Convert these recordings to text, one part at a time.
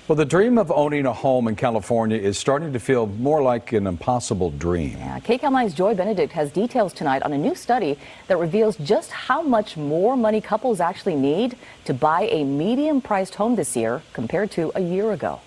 Well, the dream of owning a home in California is starting to feel more like an impossible dream. Yeah, KCAL9's Joy Benedict has details tonight on a new study that reveals just how much more money couples actually need to buy a medium-priced home this year compared to a year ago.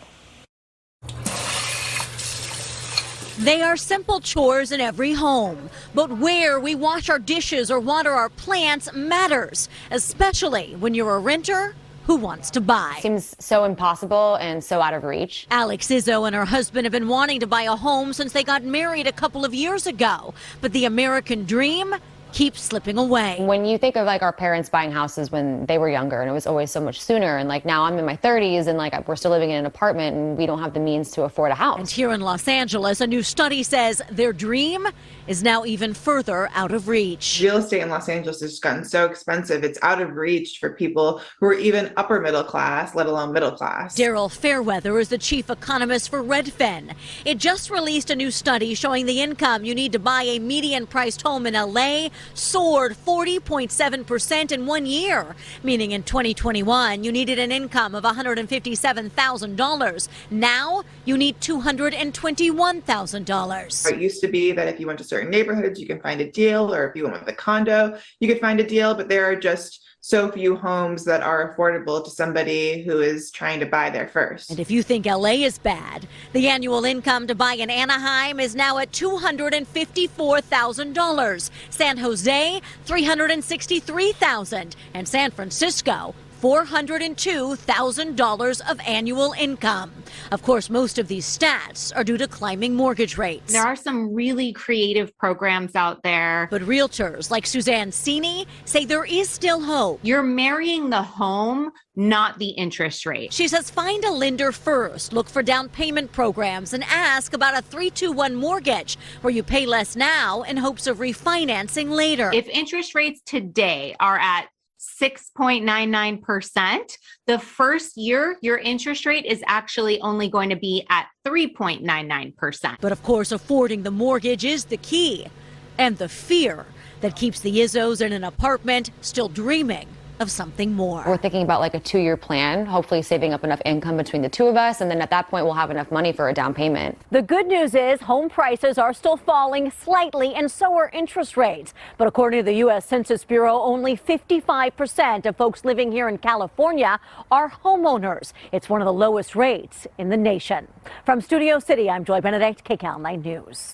They are simple chores in every home, but where we wash our dishes or water our plants matters, especially when you're a renter who wants to buy. Seems so impossible and so out of reach. Alex Izzo and her husband have been wanting to buy a home since they got married a couple of years ago, but the American dream keeps slipping away. When you think of like our parents buying houses when they were younger, and it was always so much sooner, and like now I'm in my 30s and like we're still living in an apartment and we don't have the means to afford a house. And here in Los Angeles, a new study says their dream is now even further out of reach. Real estate in Los Angeles has gotten so expensive, it's out of reach for people who are even upper middle class, let alone middle class. Daryl Fairweather is the chief economist for Redfin. It just released a new study showing the income you need to buy a median-priced home in LA soared 40.7% in 1 year, meaning in 2021 you needed an income of $157,000. Now you need $221,000. It used to be that if you went to certain neighborhoods, you can find a deal, or if you went with a condo, you could find a deal, but there are just so few homes that are affordable to somebody who is trying to buy there first. And if you think LA is bad, the annual income to buy in Anaheim is now at $254,000. San Jose, $363,000, and San Francisco, $402,000 of annual income. Of course, most of these stats are due to climbing mortgage rates. There are some really creative programs out there. But realtors like Suzanne Sini say there is still hope. You're marrying the home, not the interest rate. She says find a lender first, look for down payment programs, and ask about a 3-2-1 mortgage where you pay less now in hopes of refinancing later. If interest rates today are at 6.99%. The first year, your interest rate is actually only going to be at 3.99%. But of course, affording the mortgage is the key, and the fear that keeps the Izzos in an apartment still dreaming of something more. We're thinking about like a 2-year plan, hopefully saving up enough income between the two of us, and then at that point we'll have enough money for a down payment. The good news is home prices are still falling slightly, and so are interest rates. But according to the U.S. Census Bureau, only 55% of folks living here in California are homeowners. It's one of the lowest rates in the nation. From Studio City, I'm Joy Benedict, KCAL9 News.